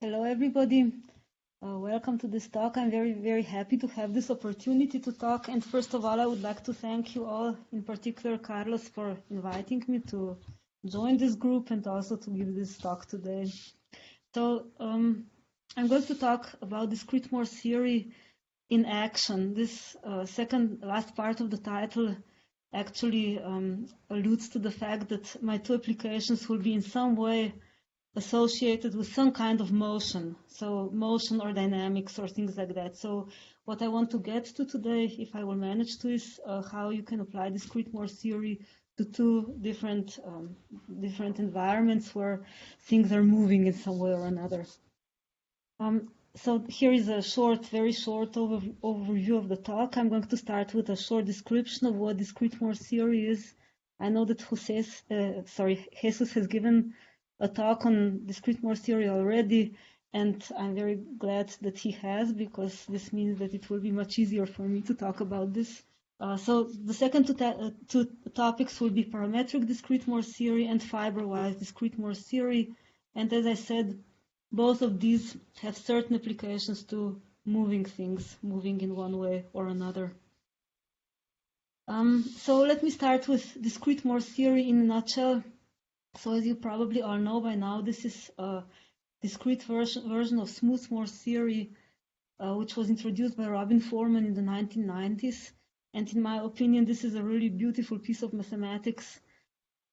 Hello, everybody. Welcome to this talk. I'm very happy to have this opportunity to talk. And first of all, I would like to thank you all, in particular Carlos, for inviting me to join this group and also to give this talk today. So I'm going to talk about discrete Morse theory in action. This last part of the title actually alludes to the fact that my two applications will be in some way associated with some kind of motion, so motion or dynamics or things like that. So what I want to get to today, if I will manage to, is how you can apply discrete Morse theory to two different environments where things are moving in some way or another. So here is a very short overview of the talk. I'm going to start with a short description of what discrete Morse theory is. I know that Jesus has given a talk on discrete Morse theory already, and I'm very glad that he has, because this means that it will be much easier for me to talk about this. So the second two topics will be parametric discrete Morse theory and fiberwise discrete Morse theory. And as I said, both of these have certain applications to moving things, moving in one way or another. So let me start with discrete Morse theory in a nutshell. So as you probably all know by now, this is a discrete version of smooth Morse theory, which was introduced by Robin Foreman in the 1990s. And in my opinion, this is a really beautiful piece of mathematics,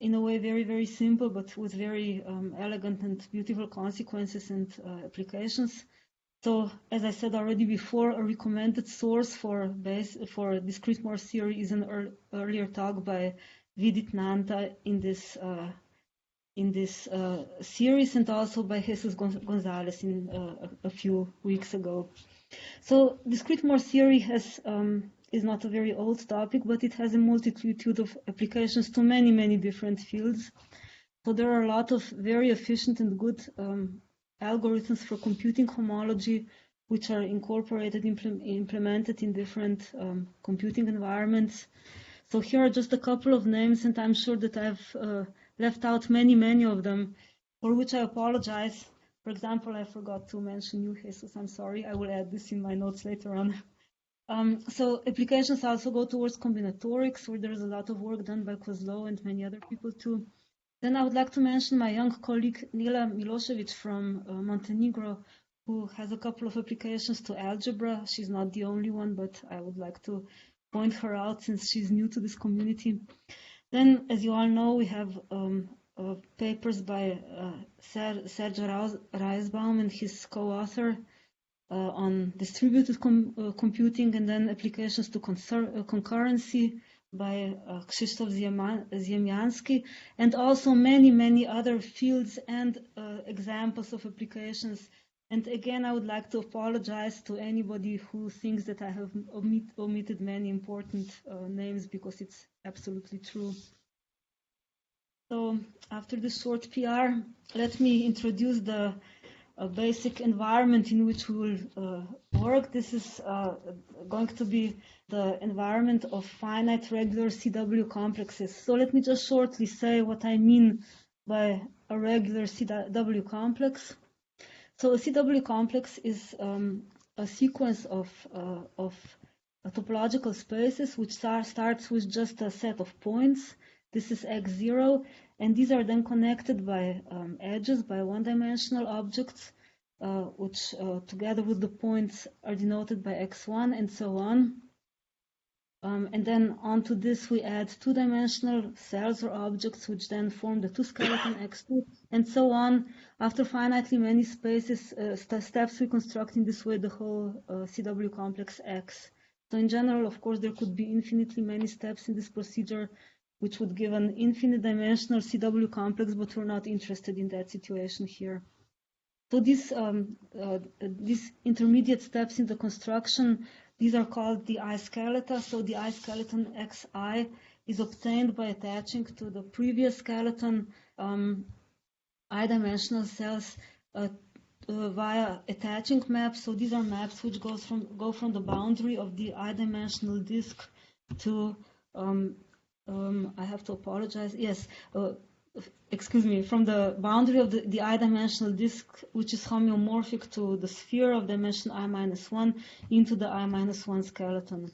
in a way very simple, but with very elegant and beautiful consequences and applications. So as I said already before, a recommended source for discrete Morse theory is an earlier talk by Vidit Nanda in this series, and also by Jesus Gonzalez a few weeks ago. So discrete Morse theory is not a very old topic, but it has a multitude of applications to many different fields. So there are a lot of very efficient and good algorithms for computing homology, which are implemented in different computing environments. So here are just a couple of names, and I'm sure that I've left out many of them, for which I apologize. For example, I forgot to mention you, Jesus. I'm sorry. I will add this in my notes later on. So applications also go towards combinatorics, where there is a lot of work done by Kozlow and many other people too. Then I would like to mention my young colleague Nila Milosevic from Montenegro, who has a couple of applications to algebra. She's not the only one, but I would like to point her out since she's new to this community. Then, as you all know, we have papers by Serge Reisbaum and his co-author on distributed computing, and then applications to concurrency by Krzysztof Ziemianski, and also many other fields and examples of applications. And again, I would like to apologize to anybody who thinks that I have omitted many important names, because it's absolutely true. So after this short PR, let me introduce the basic environment in which we will work. This is going to be the environment of finite regular CW complexes. So let me just shortly say what I mean by a regular CW complex. So a CW complex is a sequence of topological spaces which starts with just a set of points. This is x0, and these are then connected by edges, by one-dimensional objects, which together with the points are denoted by x1 and so on. And then onto this we add two-dimensional cells or objects, which then form the two-skeleton x2, and so on. After finitely many spaces, steps, we construct in this way the whole CW complex X. So in general, of course, there could be infinitely many steps in this procedure, which would give an infinite dimensional CW complex, but we're not interested in that situation here. So these intermediate steps in the construction, these are called the I-skeleton. So the I-skeleton Xi is obtained by attaching to the previous skeleton I-dimensional cells via attaching maps. So these are maps which go from the boundary of the I-dimensional disk to I have to apologize. Yes, from the boundary of the I-dimensional disk, which is homeomorphic to the sphere of dimension I-1 into the I-1 skeleton.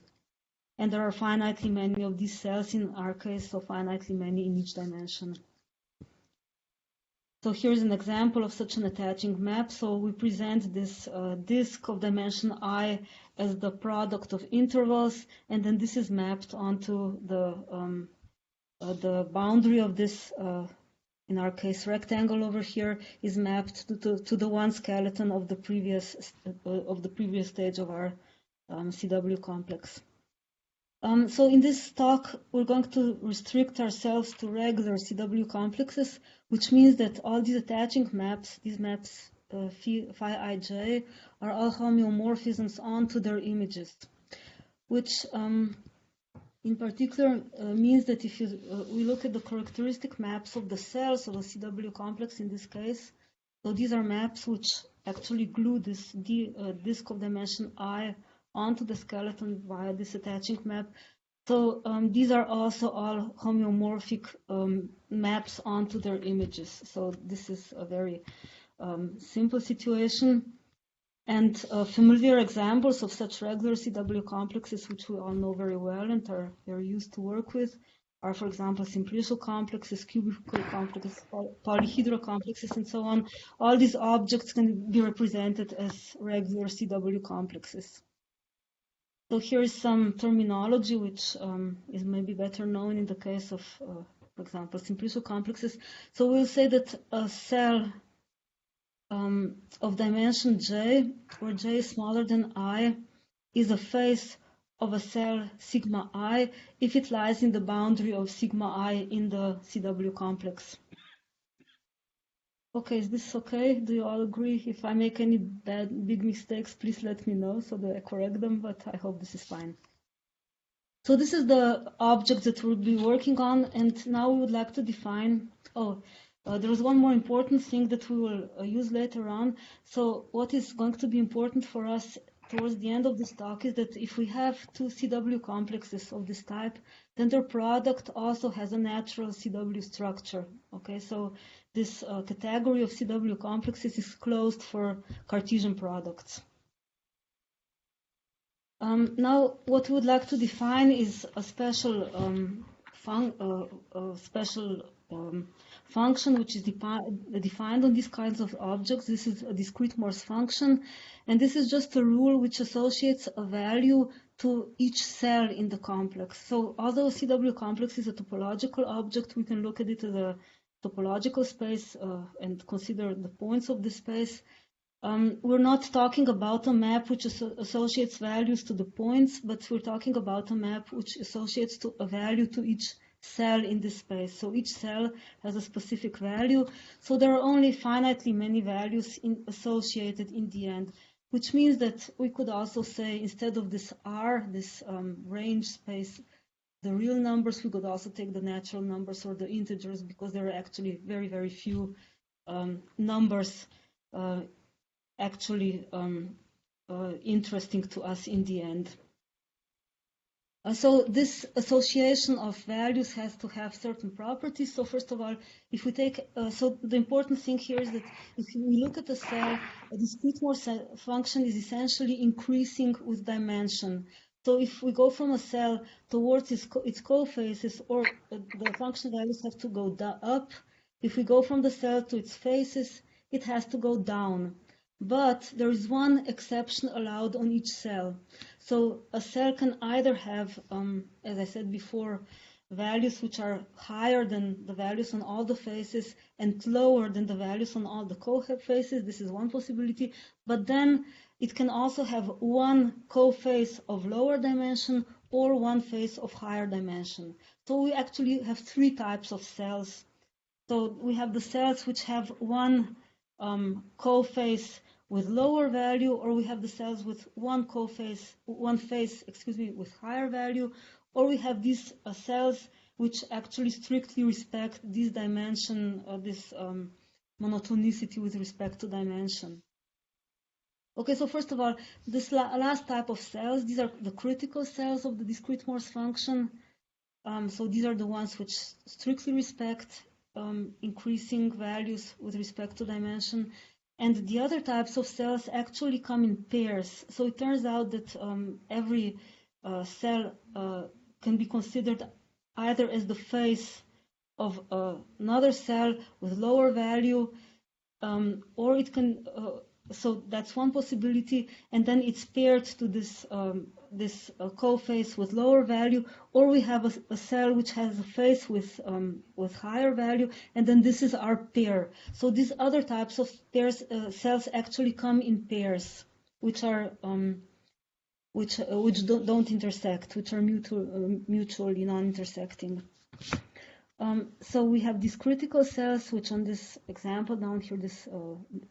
And there are finitely many of these cells in our case, so finitely many in each dimension. So here's an example of such an attaching map. So we present this disk of dimension I as the product of intervals, and then this is mapped onto the boundary of this, in our case, rectangle over here, is mapped to the one skeleton of the previous stage of our CW complex. So in this talk, we're going to restrict ourselves to regular CW complexes, which means that all these attaching maps, these maps phi ij, are all homeomorphisms onto their images, which in particular means that if we look at the characteristic maps of the cells of a CW complex in this case, so these are maps which actually glue this disk of dimension I onto the skeleton via this attaching map. So these are also all homeomorphic maps onto their images. So this is a very simple situation. And familiar examples of such regular CW complexes, which we all know very well and are very used to work with, are, for example, simplicial complexes, cubical complexes, polyhedral complexes, and so on. All these objects can be represented as regular CW complexes. So here is some terminology which is maybe better known in the case of, for example, simplicial complexes. So we'll say that a cell of dimension j, where j is smaller than I, is a face of a cell sigma I if it lies in the boundary of sigma I in the CW complex. Okay, is this okay? Do you all agree? If I make any big mistakes, please let me know so that I correct them, but I hope this is fine. So this is the object that we'll be working on, and now we would like to define, there is one more important thing that we will use later on. So what is going to be important for us towards the end of this talk is that if we have two CW complexes of this type, then their product also has a natural CW structure. Okay, so this category of CW complexes is closed for Cartesian products. Now, what we would like to define is a special function which is defined on these kinds of objects. This is a discrete Morse function, and this is just a rule which associates a value to each cell in the complex. So although a CW complex is a topological object, we can look at it as a topological space and consider the points of the space. We're not talking about a map which associates values to the points, but we're talking about a map which associates a value to each cell in this space. So each cell has a specific value. So there are only finitely many values associated in the end, which means that we could also say, instead of this R, this range space, the real numbers, we could also take the natural numbers or the integers, because there are actually very, very few numbers actually interesting to us in the end. So this association of values has to have certain properties. So first of all, if we take, so the important thing here is that if we look at a cell, a discrete Morse function is essentially increasing with dimension. So if we go from a cell towards its cofaces, or the function values have to go up. If we go from the cell to its faces, it has to go down. But there is one exception allowed on each cell. So a cell can either have, as I said before, values which are higher than the values on all the faces and lower than the values on all the cofaces. This is one possibility. But then it can also have one coface of lower dimension or one face of higher dimension. So we actually have three types of cells. So we have the cells which have one coface with lower value, or we have the cells with one face with higher value, or we have these cells which actually strictly respect this dimension, this monotonicity with respect to dimension. Okay, so first of all, this last type of cells, these are the critical cells of the discrete Morse function. So these are the ones which strictly respect increasing values with respect to dimension. And the other types of cells actually come in pairs. So it turns out that every cell can be considered either as the face of another cell with lower value, or it can, so that's one possibility, and then it's paired to this co-face with lower value, or we have a cell which has a face with higher value, and then this is our pair. So these other types of pairs cells actually come in pairs, which are which don't intersect, which are mutually non-intersecting. So we have these critical cells, which on this example down here, this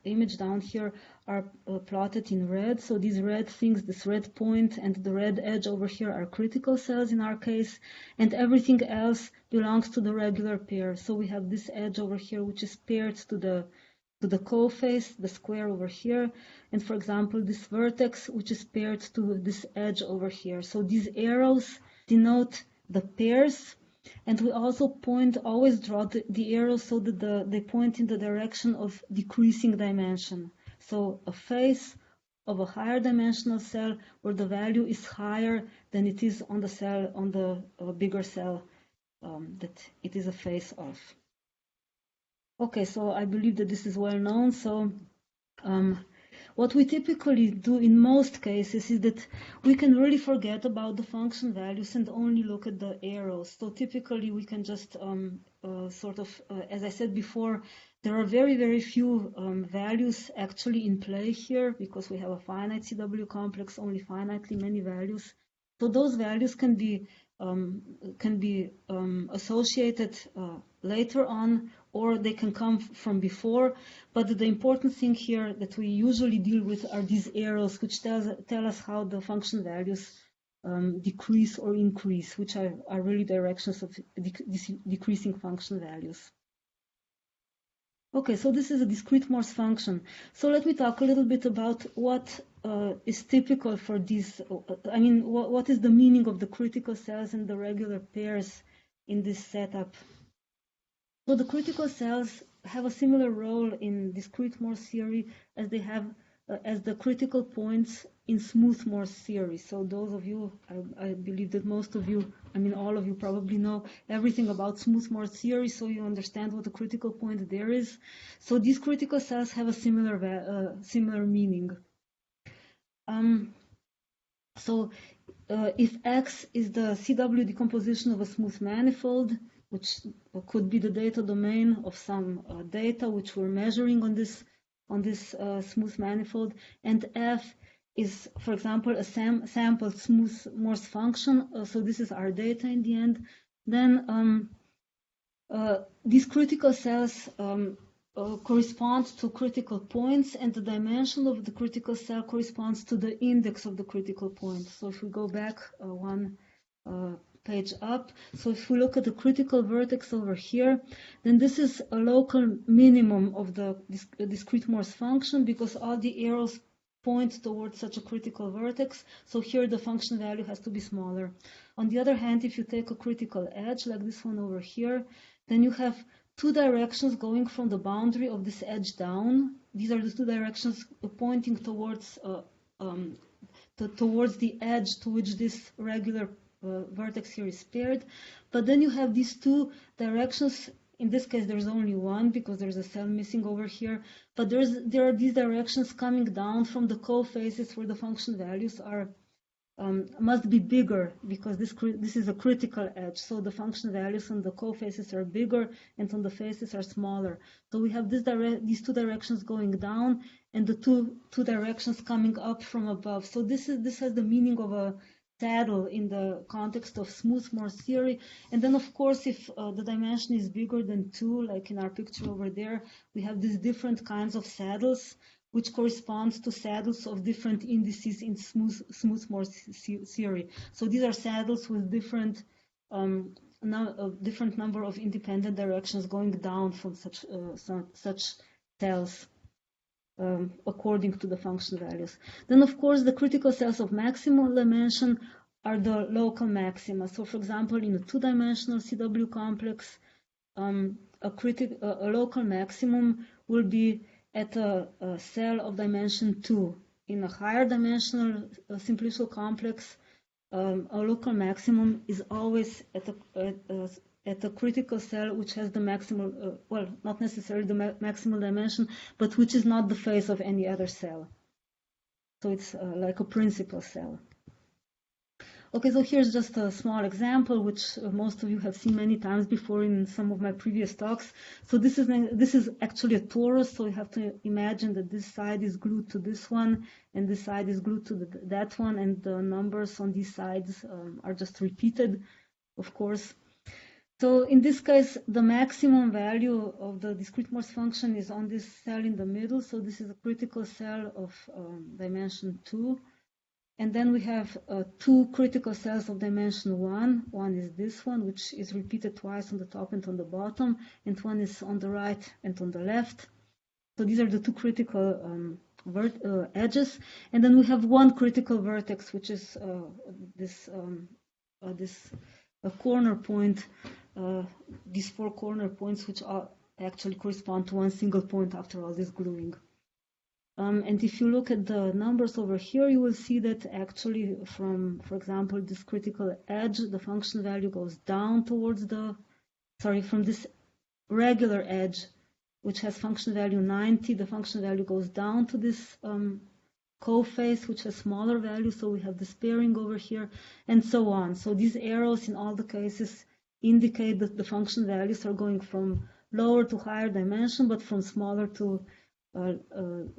image down here, are plotted in red. So these red things, this red point and the red edge over here are critical cells in our case, and everything else belongs to the regular pair. So we have this edge over here, which is paired to the co-face, the square over here, and for example, this vertex, which is paired to this edge over here. So these arrows denote the pairs. And we also always draw the arrows so that they point in the direction of decreasing dimension. So a face of a higher dimensional cell where the value is higher than it is on the cell, on the bigger cell that it is a face of. Okay, so I believe that this is well known. So what we typically do in most cases is that we can really forget about the function values and only look at the arrows. So typically we can just as I said before, there are very, very few values actually in play here because we have a finite CW complex, only finitely many values. So those values can be associated later on, or they can come from before. But the important thing here that we usually deal with are these arrows, which tell us how the function values decrease or increase, which are really directions of decreasing function values. Okay, so this is a discrete Morse function. So let me talk a little bit about what is typical for these. I mean, what is the meaning of the critical cells and the regular pairs in this setup? So the critical cells have a similar role in discrete Morse theory as they have as the critical points in smooth Morse theory. So those of you, I believe that most of you, I mean all of you probably know everything about smooth Morse theory, so you understand what a critical point there is. So these critical cells have a similar meaning. If X is the CW decomposition of a smooth manifold, which could be the data domain of some data which we're measuring on this smooth manifold, and F is, for example, a sampled smooth Morse function, so this is our data in the end, then these critical cells correspond to critical points, and the dimension of the critical cell corresponds to the index of the critical point. So if we go back one page up, so if we look at the critical vertex over here, then this is a local minimum of the discrete Morse function because all the arrows point towards such a critical vertex. So here the function value has to be smaller. On the other hand, if you take a critical edge like this one over here, then you have two directions going from the boundary of this edge down. These are the two directions pointing towards towards the edge to which this regular vertex here is paired. But then you have these two directions. In this case, there's only one because there's a cell missing over here. But there are these directions coming down from the co-faces where the function values are must be bigger because this is a critical edge. So the function values on the co-faces are bigger and on the faces are smaller. So we have these two directions going down and the two directions coming up from above. So this has the meaning of a saddle in the context of smooth Morse theory. And then, of course, if the dimension is bigger than 2, like in our picture over there, we have these different kinds of saddles, which corresponds to saddles of different indices in smooth Morse theory. So these are saddles with different number of independent directions going down from such cells. According to the function values. Then, of course, the critical cells of maximal dimension are the local maxima. So, for example, in a two-dimensional CW complex, a local maximum will be at a cell of dimension 2. In a higher dimensional simplicial complex, a local maximum is always at a critical cell which has the maximal, well, not necessarily the maximal dimension, but which is not the face of any other cell. So it's like a principal cell. Okay, so here's just a small example, which most of you have seen many times before in some of my previous talks. So this is actually a torus, so you have to imagine that this side is glued to this one, and this side is glued to that one, and the numbers on these sides are just repeated, of course. So in this case, the maximum value of the discrete Morse function is on this cell in the middle, so this is a critical cell of dimension 2. And then we have two critical cells of dimension 1. One is this one, which is repeated twice on the top and on the bottom, and one is on the right and on the left. So these are the two critical edges. And then we have one critical vertex, which is this corner point, these 4 corner points, which actually correspond to one single point after all this gluing. And if you look at the numbers over here, you will see that actually from, for example, this critical edge, the function value goes down towards from this regular edge, which has function value 90, the function value goes down to this co-face, which has smaller values, so we have this pairing over here, and so on. So these arrows in all the cases indicate that the function values are going from lower to higher dimension, but from smaller to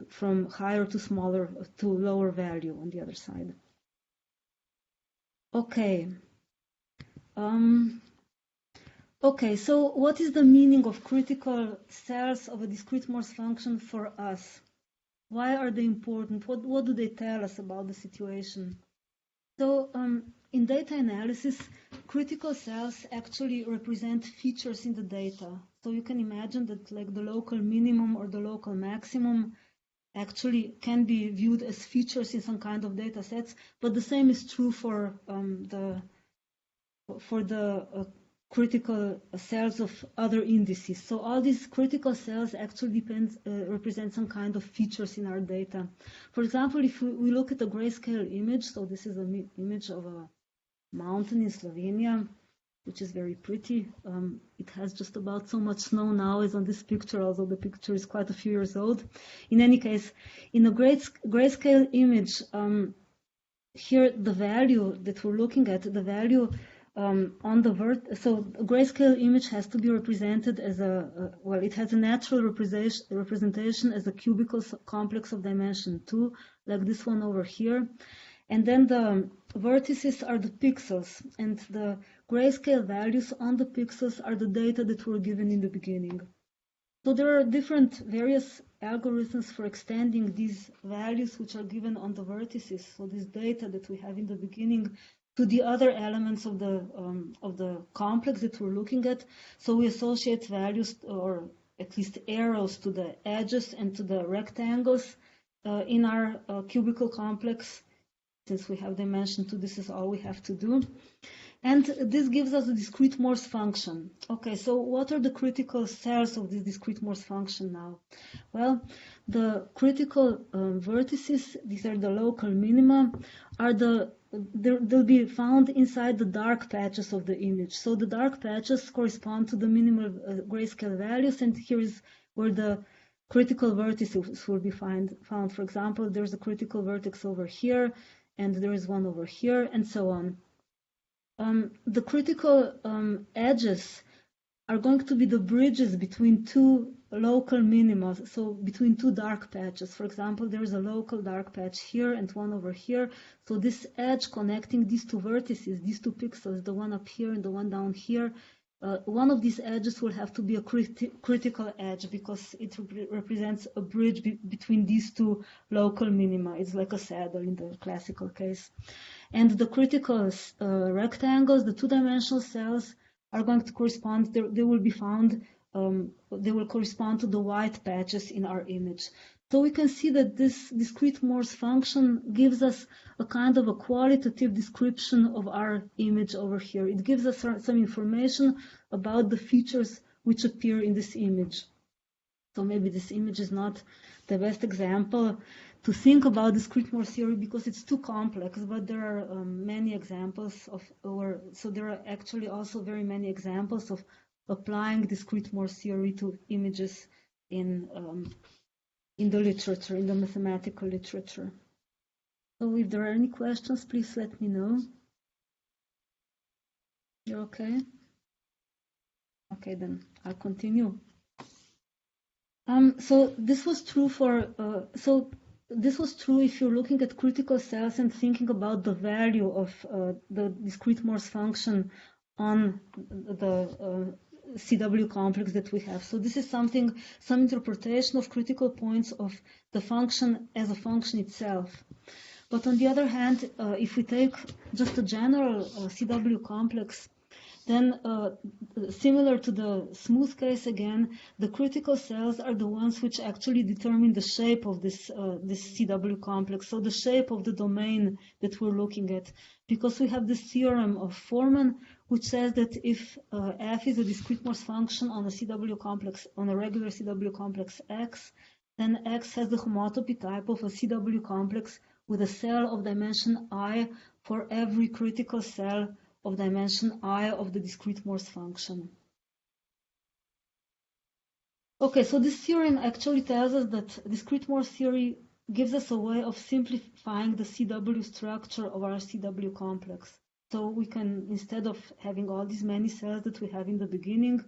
from higher to smaller to lower value on the other side. Okay. Okay, so what is the meaning of critical cells of a discrete Morse function for us? Why are they important? What do they tell us about the situation? So in data analysis, critical cells actually represent features in the data. So you can imagine that like the local minimum or the local maximum actually can be viewed as features in some kind of data sets, but the same is true for the critical cells of other indices. So all these critical cells actually represent some kind of features in our data. For example, if we look at a grayscale image, so this is an image of a mountain in Slovenia, which is very pretty. It has just about so much snow now as on this picture, although the picture is quite a few years old. In any case, in a grayscale image, here the value that we're looking at, the value on the so a grayscale image has to be represented as well, it has a natural representation as a cubical complex of dimension 2, like this one over here. And then the vertices are the pixels, and the grayscale values on the pixels are the data that were given in the beginning. So there are various algorithms for extending these values which are given on the vertices, so this data that we have in the beginning, to the other elements of the complex that we're looking at. So we associate values, or at least arrows, to the edges and to the rectangles in our cubical complex. Since we have dimension 2, this is all we have to do. And this gives us a discrete Morse function. Okay, so what are the critical cells of this discrete Morse function now? Well, the critical vertices, these are the local minima, they'll be found inside the dark patches of the image. So the dark patches correspond to the minimal grayscale values, and here is where the critical vertices will be found. For example, there's a critical vertex over here, and there is one over here, and so on. The critical edges are going to be the bridges between two local minima, so between two dark patches. For example, there is a local dark patch here and one over here. So this edge connecting these two vertices, these two pixels, the one up here and the one down here, one of these edges will have to be a critical edge because it represents a bridge between these two local minima. It's like a saddle in the classical case. And the critical rectangles, the two-dimensional cells, are going to correspond, they will be found, they will correspond to the white patches in our image. So we can see that this discrete Morse function gives us a kind of a qualitative description of our image over here. It gives us some information about the features which appear in this image. So maybe this image is not the best example to think about discrete Morse theory because it's too complex, but there are many examples of, so there are actually also very many examples of applying discrete Morse theory to images in the literature, in the mathematical literature. So if there are any questions, please let me know. You're okay? Okay, then I'll continue. So this was true if you're looking at critical cells and thinking about the value of the discrete Morse function on the CW complex that we have. So this is some interpretation of critical points of the function as a function itself. But on the other hand, if we take just a general CW complex, then similar to the smooth case again, the critical cells are the ones which actually determine the shape of this CW complex, so the shape of the domain that we're looking at. Because we have this theorem of Foreman, which says that if f is a discrete Morse function on a CW complex, on a regular CW complex X, then X has the homotopy type of a CW complex with a cell of dimension I for every critical cell of dimension I of the discrete Morse function. Okay, so this theorem actually tells us that discrete Morse theory gives us a way of simplifying the CW structure of our CW complex. So we can, instead of having all these many cells that we have in the beginning,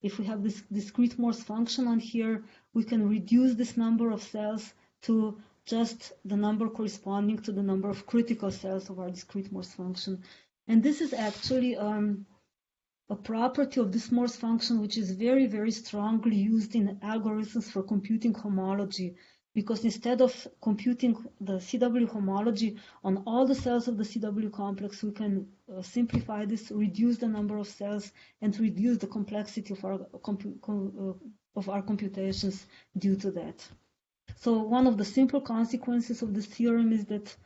if we have this discrete Morse function on here, we can reduce this number of cells to just the number corresponding to the number of critical cells of our discrete Morse function. And this is actually a property of this Morse function which is very, very strongly used in algorithms for computing homology, because instead of computing the CW homology on all the cells of the CW complex, we can simplify this, reduce the number of cells, and reduce the complexity of our computations due to that. So one of the simple consequences of this theorem is that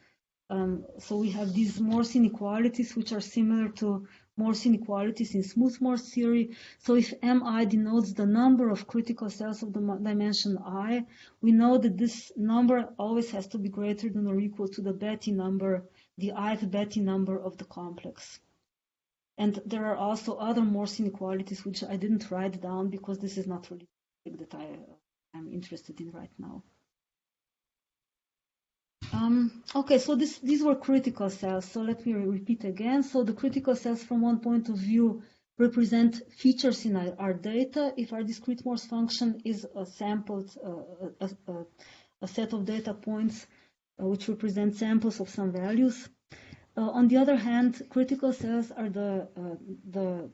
so we have these Morse inequalities, which are similar to Morse inequalities in smooth Morse theory. So if Mi denotes the number of critical cells of the dimension I, we know that this number always has to be greater than or equal to the Betti number, the ith Betti number of the complex. And there are also other Morse inequalities which I didn't write down because this is not really that I am interested in right now. Okay, so these were critical cells. So let me repeat again. So the critical cells from one point of view represent features in our data. If our discrete Morse function is a sampled, a set of data points which represent samples of some values. On the other hand, critical cells are the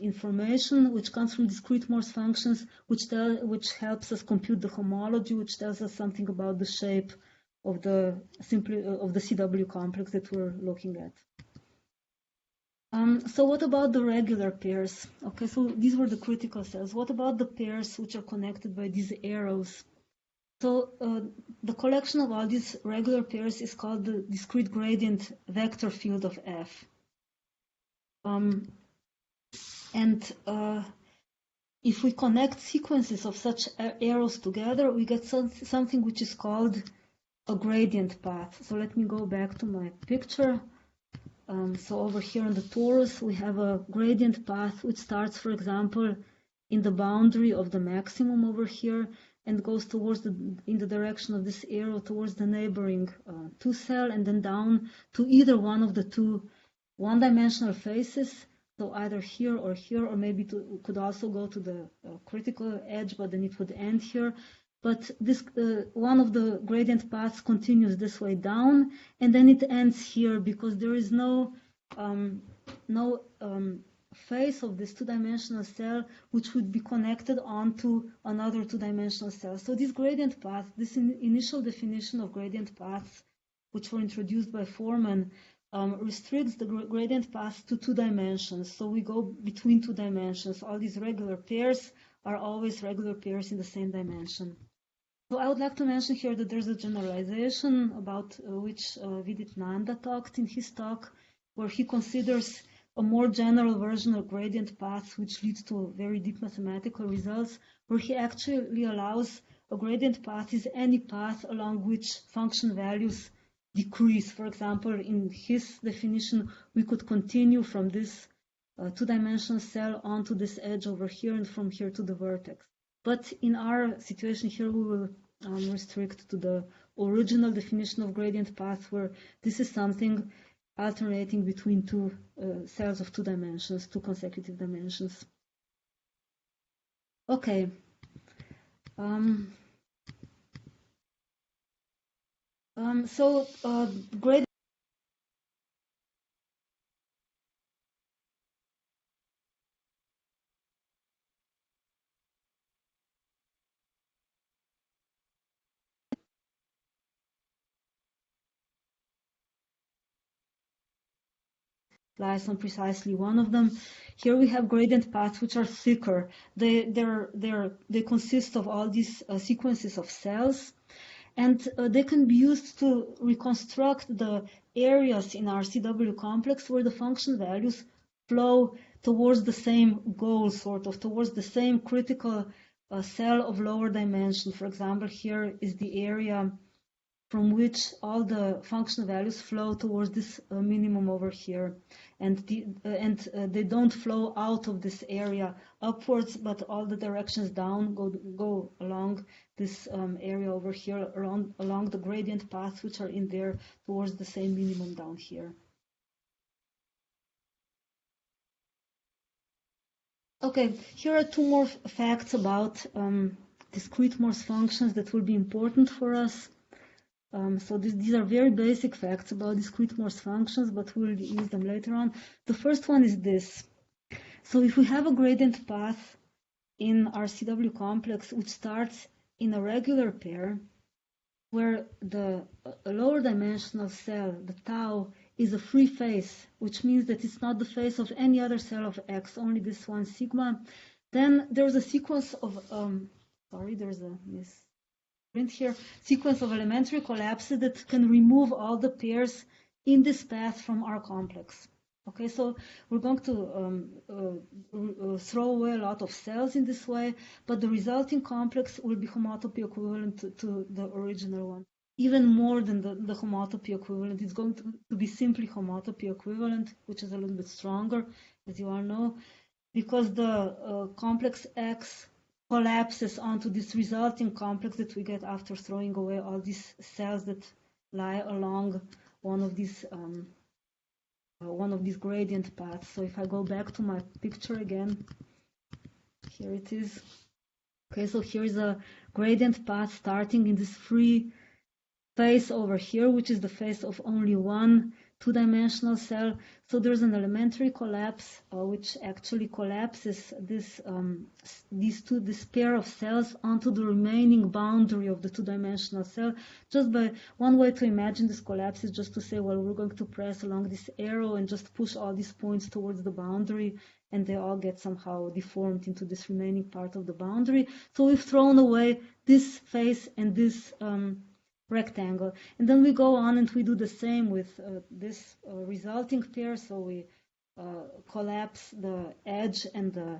information which comes from discrete Morse functions, which helps us compute the homology, which tells us something about the shape of the CW complex that we're looking at. So what about the regular pairs? Okay, so these were the critical cells. What about the pairs which are connected by these arrows? So the collection of all these regular pairs is called the discrete gradient vector field of F. If we connect sequences of such arrows together, we get something which is called a gradient path. So let me go back to my picture. So over here on the torus, we have a gradient path which starts, for example, in the boundary of the maximum over here and goes towards in the direction of this arrow towards the neighboring 2 cell, and then down to either one of the two one-dimensional faces. So either here, or maybe could also go to the critical edge, but then it would end here. But this one of the gradient paths continues this way down, and then it ends here because there is no face of this two-dimensional cell which would be connected onto another two-dimensional cell. So this gradient path, this initial definition of gradient paths, which were introduced by Foreman, restricts the gradient path to 2 dimensions. So we go between 2 dimensions. All these regular pairs are always regular pairs in the same dimension. So I would like to mention here that there's a generalization about which Vidit Nanda talked in his talk, where he considers a more general version of gradient paths, which leads to very deep mathematical results, where he actually allows a gradient path is any path along which function values decrease. For example, in his definition, we could continue from this two-dimensional cell onto this edge over here and from here to the vertex. But in our situation here, we will restrict to the original definition of gradient path, where this is something alternating between two cells of two dimensions, two consecutive dimensions. Okay. Gradient lies on precisely one of them. Here we have gradient paths which are thicker. They consist of all these sequences of cells, and they can be used to reconstruct the areas in our CW complex where the function values flow towards the same goal, sort of, towards the same critical cell of lower dimension. For example, here is the area from which all the function values flow towards this minimum over here. And they don't flow out of this area upwards, but all the directions down go along this area over here, along the gradient paths which are in there towards the same minimum down here. Okay, here are two more facts about discrete Morse functions that will be important for us. These are very basic facts about discrete Morse functions, but we'll use them later on. The first one is this. So if we have a gradient path in our CW complex which starts in a regular pair, where the lower dimensional cell, the tau, is a free face, which means that it's not the face of any other cell of X, only this one sigma, then there's a sequence of, there's a misprint here, sequence of elementary collapses that can remove all the pairs in this path from our complex. Okay, so we're going to throw away a lot of cells in this way, but the resulting complex will be homotopy equivalent to the original one. Even more than the homotopy equivalent. It's going to be simply homotopy equivalent, which is a little bit stronger, as you all know, because the complex X collapses onto this resulting complex that we get after throwing away all these cells that lie along one of these gradient paths. So if I go back to my picture again, here it is. Okay, so here is a gradient path starting in this free face over here, which is the face of only one two-dimensional cell. So there's an elementary collapse which actually collapses this pair of cells onto the remaining boundary of the two-dimensional cell. Just by one way to imagine this collapse is just to say, well, we're going to press along this arrow and just push all these points towards the boundary, and they all get somehow deformed into this remaining part of the boundary. So we've thrown away this face and this rectangle, and then we go on and we do the same with this resulting pair. So we collapse the edge and the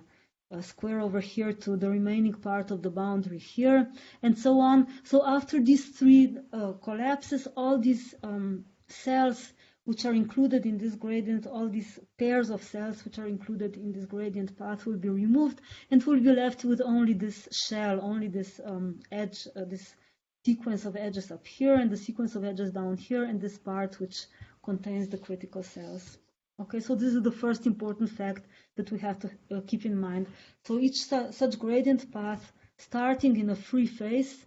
square over here to the remaining part of the boundary here, and so on. So after these three collapses, all these cells which are included in this gradient, all these pairs of cells which are included in this gradient path will be removed, and we'll be left with only this shell, only this edge, this sequence of edges up here and the sequence of edges down here, and this part which contains the critical cells. Okay, so this is the first important fact that we have to keep in mind. So each such gradient path starting in a free face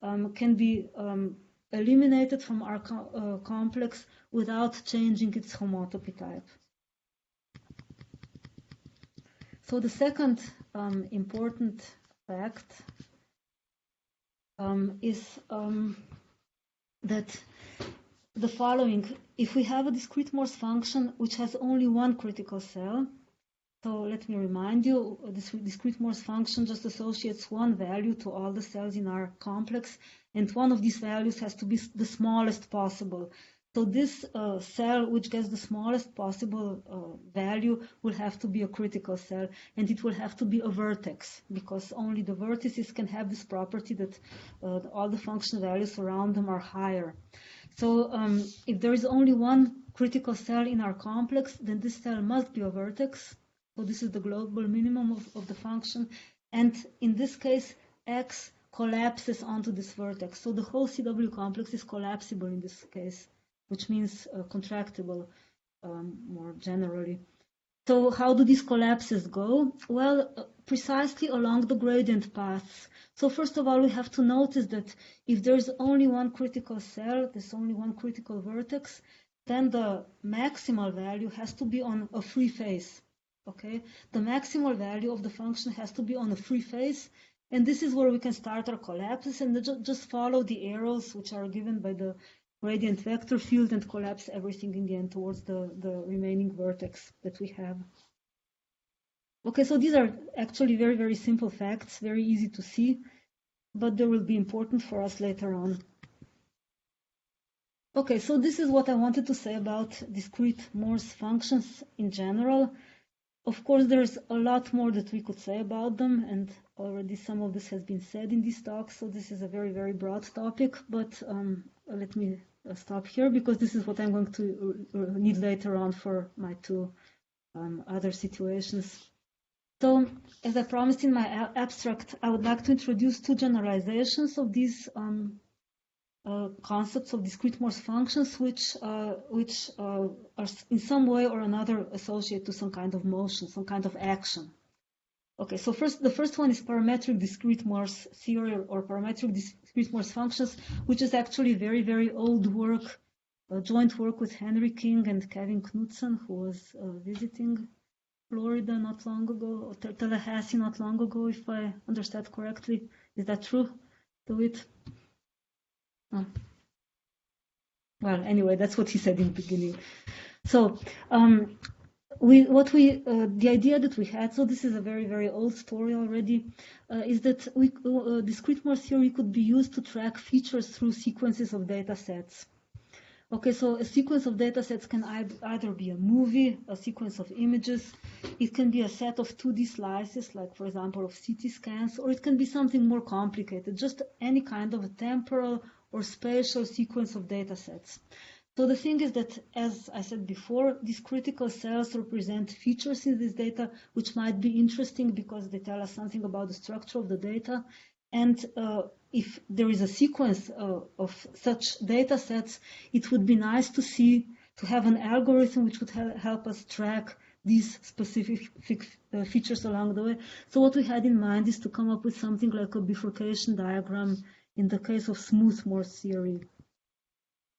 can be eliminated from our complex without changing its homotopy type. So the second important fact is that the following: if we have a discrete Morse function which has only one critical cell, so let me remind you, this discrete Morse function just associates one value to all the cells in our complex, and one of these values has to be the smallest possible. So this cell, which gets the smallest possible value, will have to be a critical cell, and it will have to be a vertex, because only the vertices can have this property that all the function values around them are higher. So if there is only one critical cell in our complex, then this cell must be a vertex. So this is the global minimum of the function. And in this case, X collapses onto this vertex. So the whole CW complex is collapsible in this case, which means contractible more generally. So how do these collapses go? Well, precisely along the gradient paths. So first of all, we have to notice that if there's only one critical cell, there's only one critical vertex, then the maximal value has to be on a free face. Okay, the maximal value of the function has to be on a free face, and this is where we can start our collapses and just follow the arrows which are given by the gradient vector field and collapse everything in the end towards the remaining vertex that we have. Okay, so these are actually very, very simple facts, very easy to see, but they will be important for us later on. Okay, so this is what I wanted to say about discrete Morse functions in general. Of course, there's a lot more that we could say about them, and already some of this has been said in this talk, so this is a very, very broad topic, but let me stop here because this is what I'm going to need later on for my two other situations. So, as I promised in my abstract, I would like to introduce two generalizations of these concepts of discrete Morse functions, which are in some way or another associated to some kind of motion, some kind of action. Okay, so the first one is parametric discrete Morse theory or parametric discrete Morse functions, which is actually very, very old work, joint work with Henry King and Kevin Knudsen, who was visiting Florida not long ago, or Tallahassee not long ago, if I understand correctly. Is that true? Do it? Oh. Well, anyway, that's what he said in the beginning. So the idea that we had, so this is a very, very old story already, is that discrete Morse theory could be used to track features through sequences of data sets. Okay, so a sequence of data sets can either be a movie, a sequence of images, it can be a set of 2D slices, like for example of CT scans, or it can be something more complicated, just any kind of a temporal or spatial sequence of data sets. So the thing is that, as I said before, these critical cells represent features in this data which might be interesting because they tell us something about the structure of the data. And if there is a sequence of such data sets, it would be nice to have an algorithm which would help us track these specific features along the way. So what we had in mind is to come up with something like a bifurcation diagram in the case of smooth Morse theory.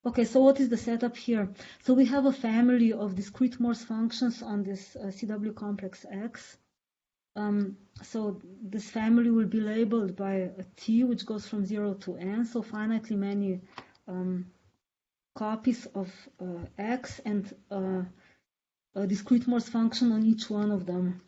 Okay, so what is the setup here? So we have a family of discrete Morse functions on this CW complex X. So this family will be labeled by a T, which goes from 0 to n, so finitely many copies of X and a discrete Morse function on each one of them.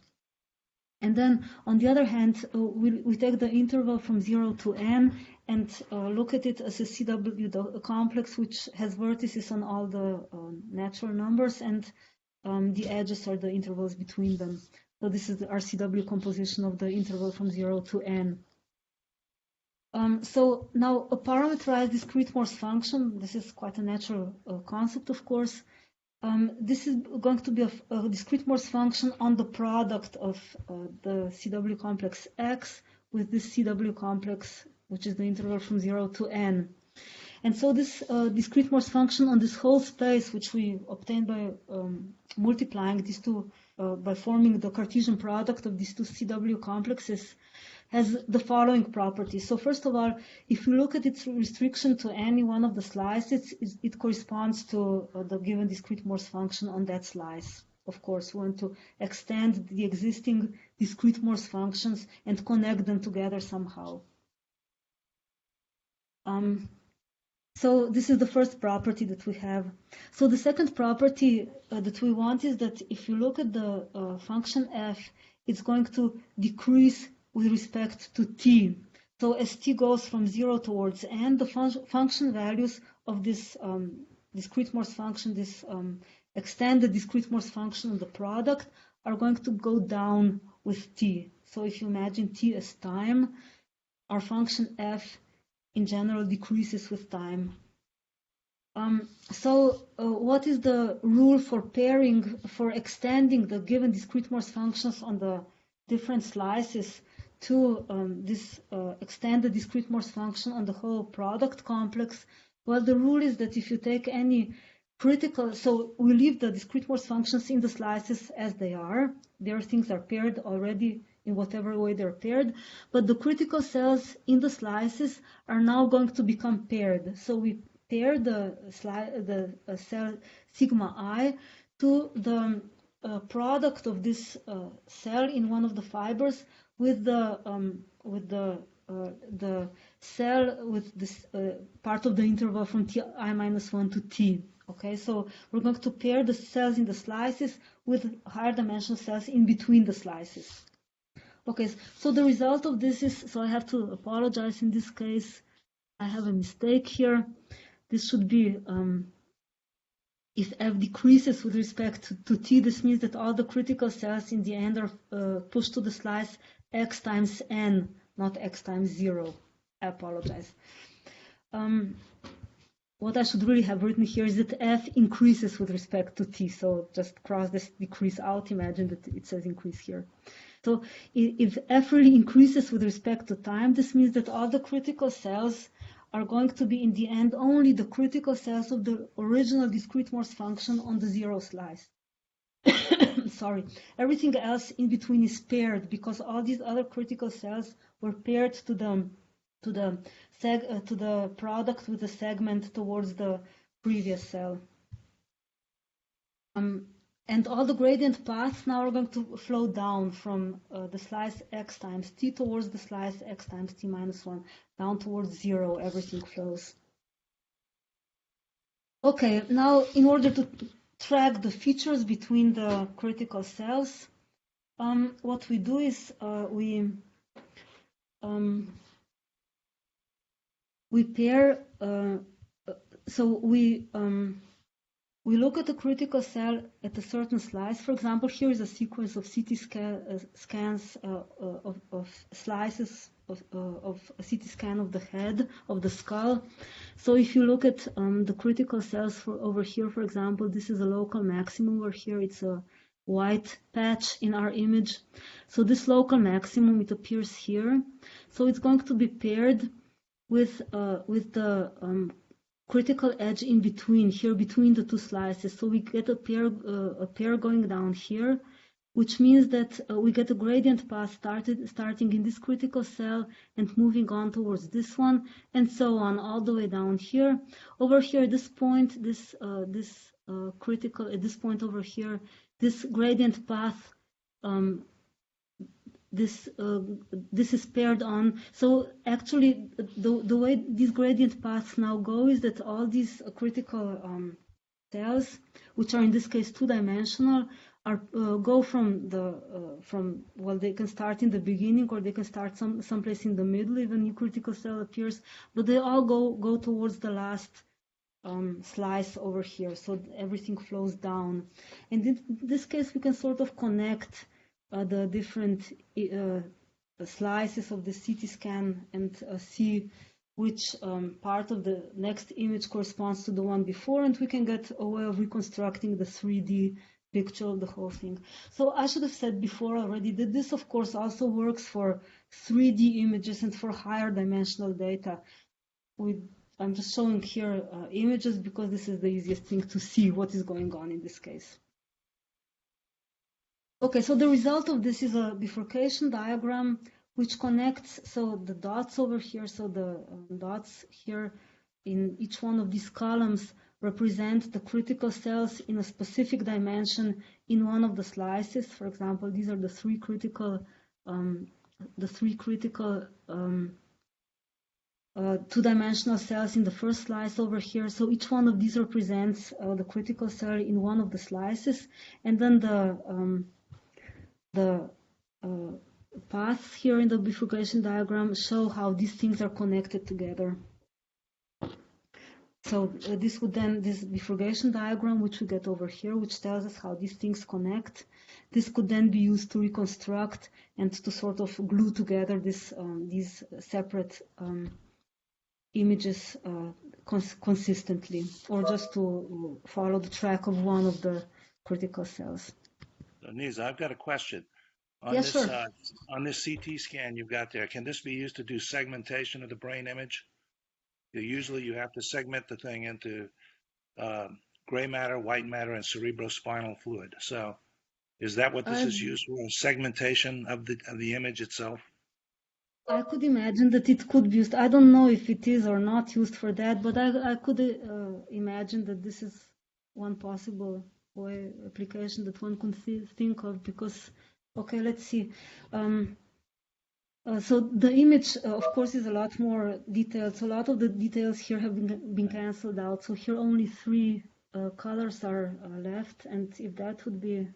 And then, on the other hand, we take the interval from 0 to n and look at it as a CW complex which has vertices on all the natural numbers, and the edges are the intervals between them. So this is the RCW composition of the interval from 0 to n. So now a parameterized discrete Morse function, this is quite a natural concept, of course. This is going to be a discrete Morse function on the product of the CW complex X with this CW complex, which is the interval from 0 to n. And so this discrete Morse function on this whole space, which we obtain by multiplying these two, by forming the Cartesian product of these two CW complexes, has the following properties. So first of all, if you look at its restriction to any one of the slices, it corresponds to the given discrete Morse function on that slice. Of course, we want to extend the existing discrete Morse functions and connect them together somehow. So this is the first property that we have. So the second property that we want is that if you look at the function f, it's going to decrease with respect to t. So as t goes from 0 towards n, the function values of this discrete Morse function, this extended discrete Morse function of the product are going to go down with t. So if you imagine t as time, our function f in general decreases with time. What is the rule for pairing, for extending the given discrete Morse functions on the different slices to this extended discrete Morse function on the whole product complex? Well, the rule is that if you take any critical, so we leave the discrete Morse functions in the slices as they are. Their things are paired already in whatever way they're paired, but the critical cells in the slices are now going to become paired. So we pair the cell sigma I to the product of this cell in one of the fibers with the cell with this part of the interval from ti-1 to t. Okay, so we're going to pair the cells in the slices with higher dimensional cells in between the slices. Okay, so the result of this is, so I have to apologize in this case. I have a mistake here. This should be, if f decreases with respect to t, this means that all the critical cells in the end are pushed to the slice x times n, not x times 0. I apologize. What I should really have written here is that f increases with respect to t. So just cross this decrease out. Imagine that it says increase here. So if f really increases with respect to time, this means that all the critical cells are going to be in the end only the critical cells of the original discrete Morse function on the 0 slice. Sorry, everything else in between is paired because all these other critical cells were paired to the product with the segment towards the previous cell. And all the gradient paths now are going to flow down from the slice x times t towards the slice x times t minus 1, down towards 0, everything flows. Okay, now in order to track the features between the critical cells, what we do is we pair, so we look at the critical cell at a certain slice. For example, here is a sequence of CT scans of slices of a CT scan of the head, of the skull. So if you look at the critical cells over here, for example, this is a local maximum, or here it's a white patch in our image. So this local maximum, it appears here. So it's going to be paired with the critical edge in between, here between the two slices. So we get a pair going down here, which means that we get a gradient path starting in this critical cell and moving on towards this one, and so on all the way down here. Over here, at this point, critical, at this point over here, this gradient path, this is paired on. So actually, the way these gradient paths now go is that all these critical cells, which are in this case two-dimensional, are go from well, they can start in the beginning, or they can start someplace in the middle if a new critical cell appears, but they all go towards the last slice over here. So everything flows down, and in this case we can sort of connect the different slices of the CT scan and see which part of the next image corresponds to the one before, and we can get a way of reconstructing the 3D picture of the whole thing. So I should have said before already that this, of course, also works for 3D images and for higher dimensional data. I'm just showing here images because this is the easiest thing to see what is going on in this case. Okay, so the result of this is a bifurcation diagram which connects, so the dots over here, so the dots here in each one of these columns represent the critical cells in a specific dimension in one of the slices. For example, these are the three critical two-dimensional cells in the first slice over here. So each one of these represents the critical cell in one of the slices, and then the paths here in the bifurcation diagram show how these things are connected together. So this would then, this bifurcation diagram, which we get over here, which tells us how these things connect, this could then be used to reconstruct and to sort of glue together this, these separate images consistently, or just to follow the track of one of the critical cells. So, Neza, I've got a question. On Yeah, this, sure. on this CT scan you've got there, can this be used to do segmentation of the brain image? Usually you have to segment the thing into gray matter, white matter, and cerebrospinal fluid. So is that what this is used for, segmentation of the image itself? I could imagine that it could be used. I don't know if it is or not used for that, but I could imagine that this is one possible way application that one could think of, because, okay, let's see. So the image, of course, is a lot more detailed. So a lot of the details here have been cancelled out. So here only 3 colors are left. And if that would be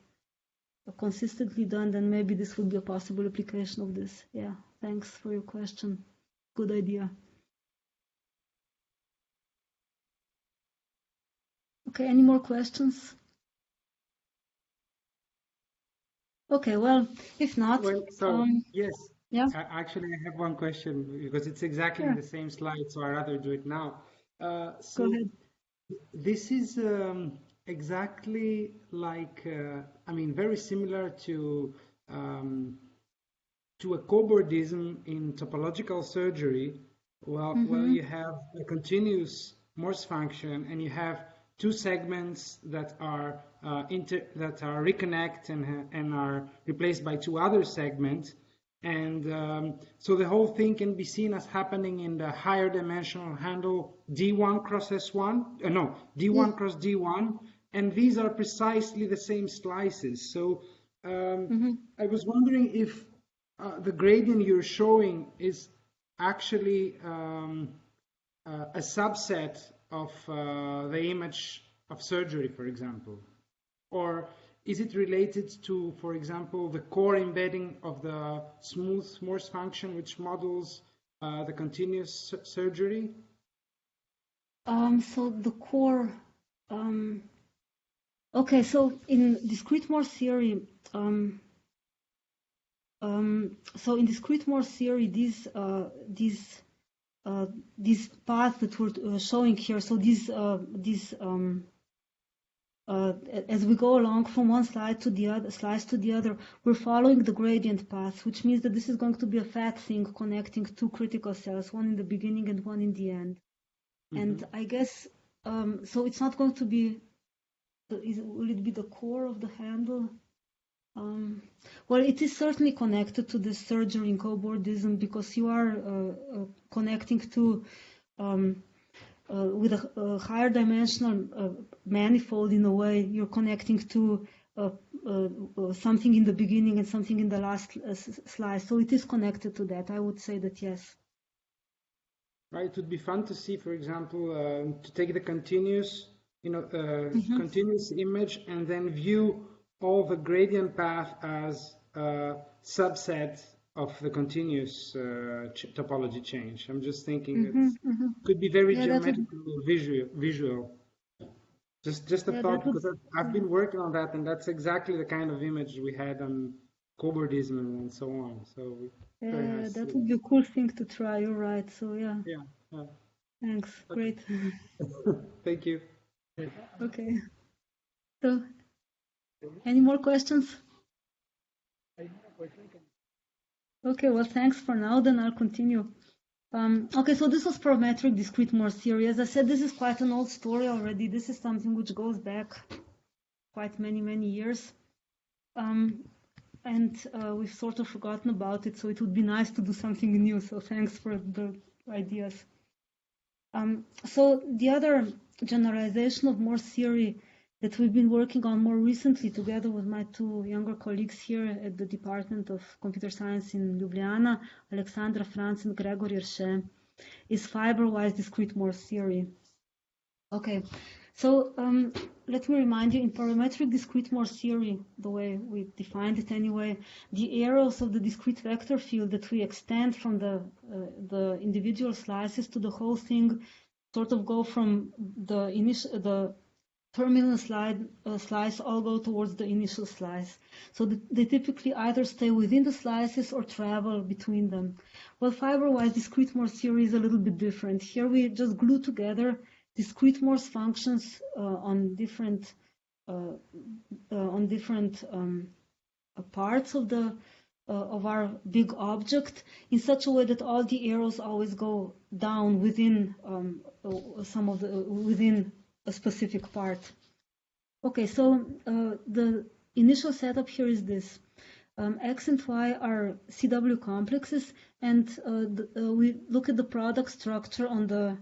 consistently done, then maybe this would be a possible application of this. Yeah, thanks for your question. Good idea. Okay, any more questions? Okay, well, if not... Well, so, yes. Yeah. Actually, I have one question because it's exactly in the same slide, so I'd rather do it now. So go ahead. This is exactly like, I mean, very similar to a cobordism in topological surgery. Well, you have a continuous Morse function, and you have 2 segments that are reconnect and are replaced by 2 other segments. And so the whole thing can be seen as happening in the higher dimensional handle D1 cross S1, D1 cross D1, and these are precisely the same slices. So I was wondering if the gradient you're showing is actually a subset of the image of surgery, for example, or is it related to, for example, the core embedding of the smooth Morse function, which models the continuous surgery? So the core, okay, so in discrete Morse theory, these paths that we're showing here, so as we go along from one slide to the other, we're following the gradient path, which means that this is going to be a fat thing connecting 2 critical cells, one in the beginning and one in the end. And I guess, so it's not going to be, will it be the core of the handle? Well, it is certainly connected to the surgery in cobordism, because you are connecting to with a higher dimensional manifold. In a way, you're connecting to something in the beginning and something in the last slice. So it is connected to that. I would say that yes. Right. It would be fun to see, for example, to take the continuous, continuous image and then view all the gradient path as a subset of the continuous topology change. I'm just thinking it could be very geometrical, visual. Just a thought, because I've been working on that, and that's exactly the kind of image we had on cobordism and so on. So very nice. That would be a cool thing to try. You're right. So yeah. Thanks. Okay. Great. Thank you. Okay. So, any more questions? Okay, well, thanks for now. Then I'll continue. Okay, so this was parametric discrete Morse theory. As I said, this is quite an old story already. This is something which goes back quite many years. And we've sort of forgotten about it, so it would be nice to do something new. So thanks for the ideas. So the other generalization of Morse theory that we've been working on more recently together with my 2 younger colleagues here at the Department of Computer Science in Ljubljana, Alexandra Franz and Gregor Irshe, is fiberwise discrete Morse theory. Okay, so let me remind you, in parametric discrete Morse theory, the way we defined it anyway, the arrows of the discrete vector field that we extend from the individual slices to the whole thing sort of go from the terminal slice all go towards the initial slice. So they typically either stay within the slices or travel between them. Well, fiberwise discrete Morse theory is a little bit different. Here we just glue together discrete Morse functions on different parts of our big object in such a way that all the arrows always go down within within a specific part. Okay, so the initial setup here is this. X and Y are CW complexes, and we look at the product structure on the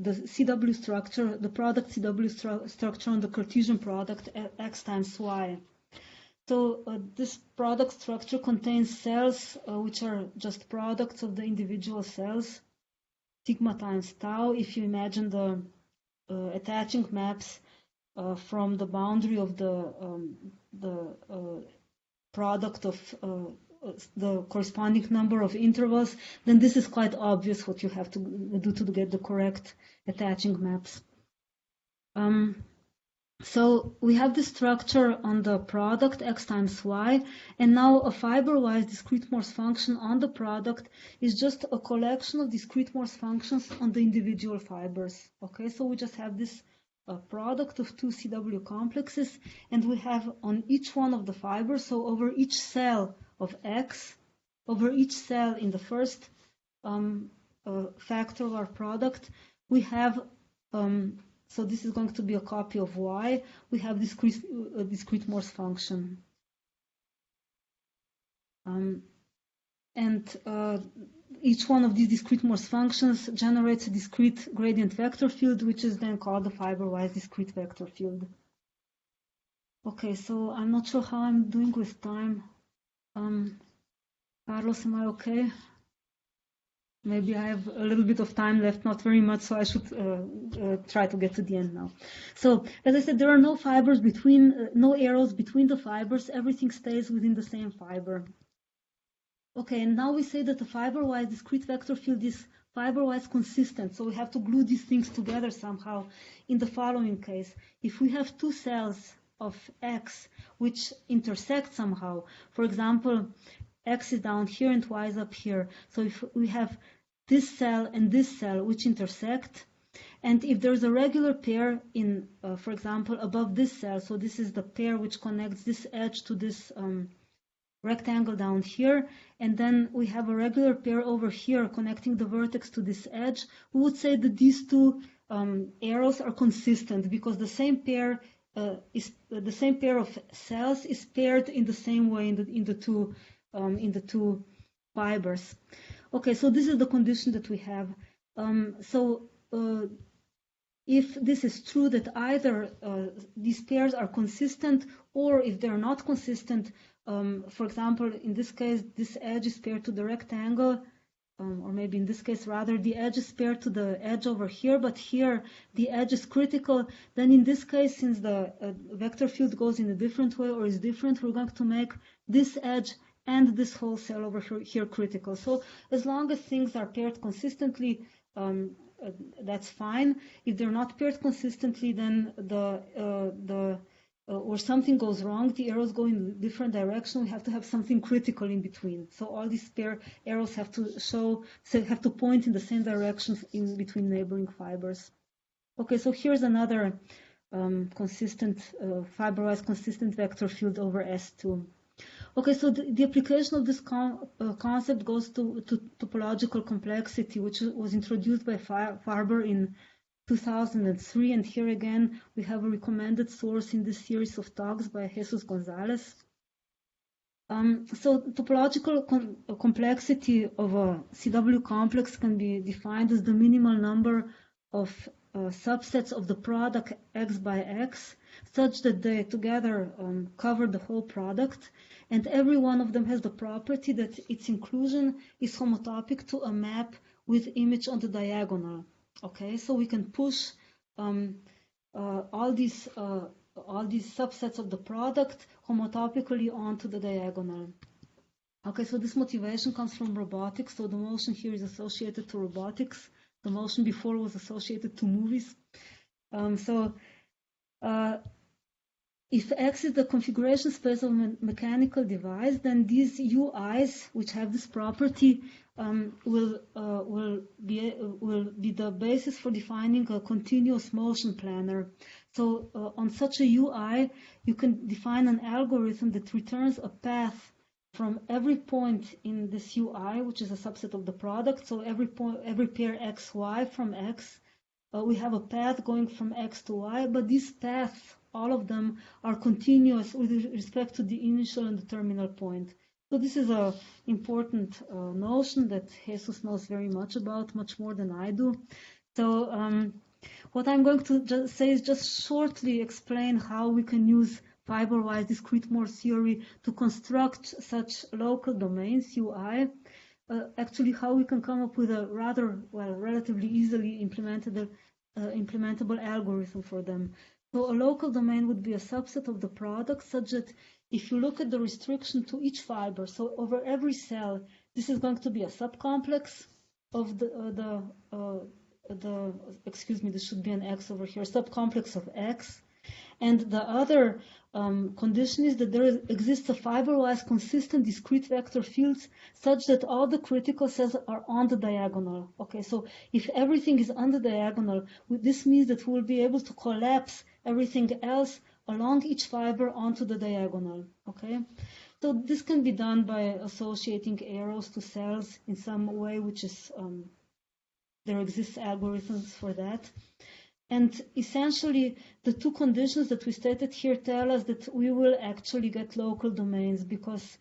CW structure, the product CW structure on the Cartesian product X times Y. So this product structure contains cells which are just products of the individual cells, sigma times tau, if you imagine the attaching maps from the boundary of the product of the corresponding number of intervals, then this is quite obvious what you have to do to get the correct attaching maps. So we have this structure on the product X times Y, and now a fiberwise discrete Morse function on the product is just a collection of discrete Morse functions on the individual fibers. Okay, so we just have this product of two CW complexes, and we have on each one of the fibers, so over each cell of X, over each cell in the first factor of our product, we have so this is going to be a copy of Y. We have a discrete Morse function. Each one of these discrete Morse functions generates a discrete gradient vector field, which is then called the fiberwise discrete vector field. Okay, so I'm not sure how I'm doing with time. Carlos, am I okay? Maybe I have a little bit of time left, not very much, so I should try to get to the end now. So, as I said, there are no fibers between, no arrows between the fibers. Everything stays within the same fiber. Okay, and now we say that the fiberwise discrete vector field is fiberwise consistent. So we have to glue these things together somehow in the following case. If we have two cells of X which intersect somehow, for example, X is down here and Y is up here. So if we have this cell and this cell which intersect, and if there's a regular pair in, for example, above this cell, so this is the pair which connects this edge to this rectangle down here, and then we have a regular pair over here connecting the vertex to this edge, we would say that these two arrows are consistent because the same pair the same pair of cells is paired in the same way in the two fibers. Okay, so this is the condition that we have. If this is true that either these pairs are consistent, or if they're not consistent, for example, in this case, this edge is paired to the rectangle, or maybe in this case, rather, the edge is paired to the edge over here, but here the edge is critical, then in this case, since the vector field goes in a different way or is different, we're going to make this edge and this whole cell over here critical. So as long as things are paired consistently, that's fine. If they're not paired consistently, then or something goes wrong, the arrows go in a different direction, we have to have something critical in between. So all these pair arrows have to point in the same direction in between neighboring fibers. Okay, so here's another consistent, fiberwise consistent vector field over S2. Okay, so the application of this concept goes to topological complexity, which was introduced by Farber in 2003, and here again we have a recommended source in this series of talks by Jesus Gonzalez. So topological complexity of a CW complex can be defined as the minimal number of subsets of the product X by X, such that they together cover the whole product, and every one of them has the property that its inclusion is homotopic to a map with image on the diagonal. Okay, so we can push all these subsets of the product homotopically onto the diagonal. Okay, so this motivation comes from robotics. So the motion here is associated to robotics. The motion before was associated to movies. If X is the configuration space of a mechanical device, then these UIs, which have this property, will be the basis for defining a continuous motion planner. So on such a UI, you can define an algorithm that returns a path from every point in this UI, which is a subset of the product. So every pair X, Y from X, we have a path going from X to Y, but these paths, all of them, are continuous with respect to the initial and the terminal point. So this is an important notion that Jesus knows very much about, much more than I do. So what I'm going to just say is just shortly explain how we can use fiberwise discrete Morse theory to construct such local domains, UI. Actually, how we can come up with a relatively easily implementable algorithm for them. So a local domain would be a subset of the product, such that if you look at the restriction to each fiber, so over every cell, this is going to be a subcomplex of excuse me, this should be an X over here, subcomplex of X. And the other condition is that there exists a fiberwise consistent discrete vector fields such that all the critical cells are on the diagonal. Okay, so if everything is on the diagonal, this means that we will be able to collapse everything else along each fiber onto the diagonal. Okay, so this can be done by associating arrows to cells in some way, which is there exists algorithms for that. And essentially, the two conditions that we stated here tell us that we will actually get local domains because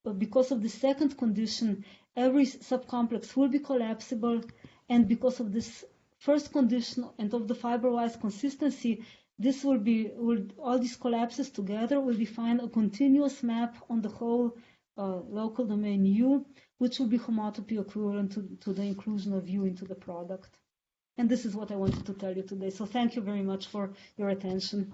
of the second condition, every subcomplex will be collapsible, and because of this first condition and of the fiberwise consistency, this all these collapses together will define a continuous map on the whole local domain U, which will be homotopy equivalent to the inclusion of U into the product. And this is what I wanted to tell you today. So thank you very much for your attention.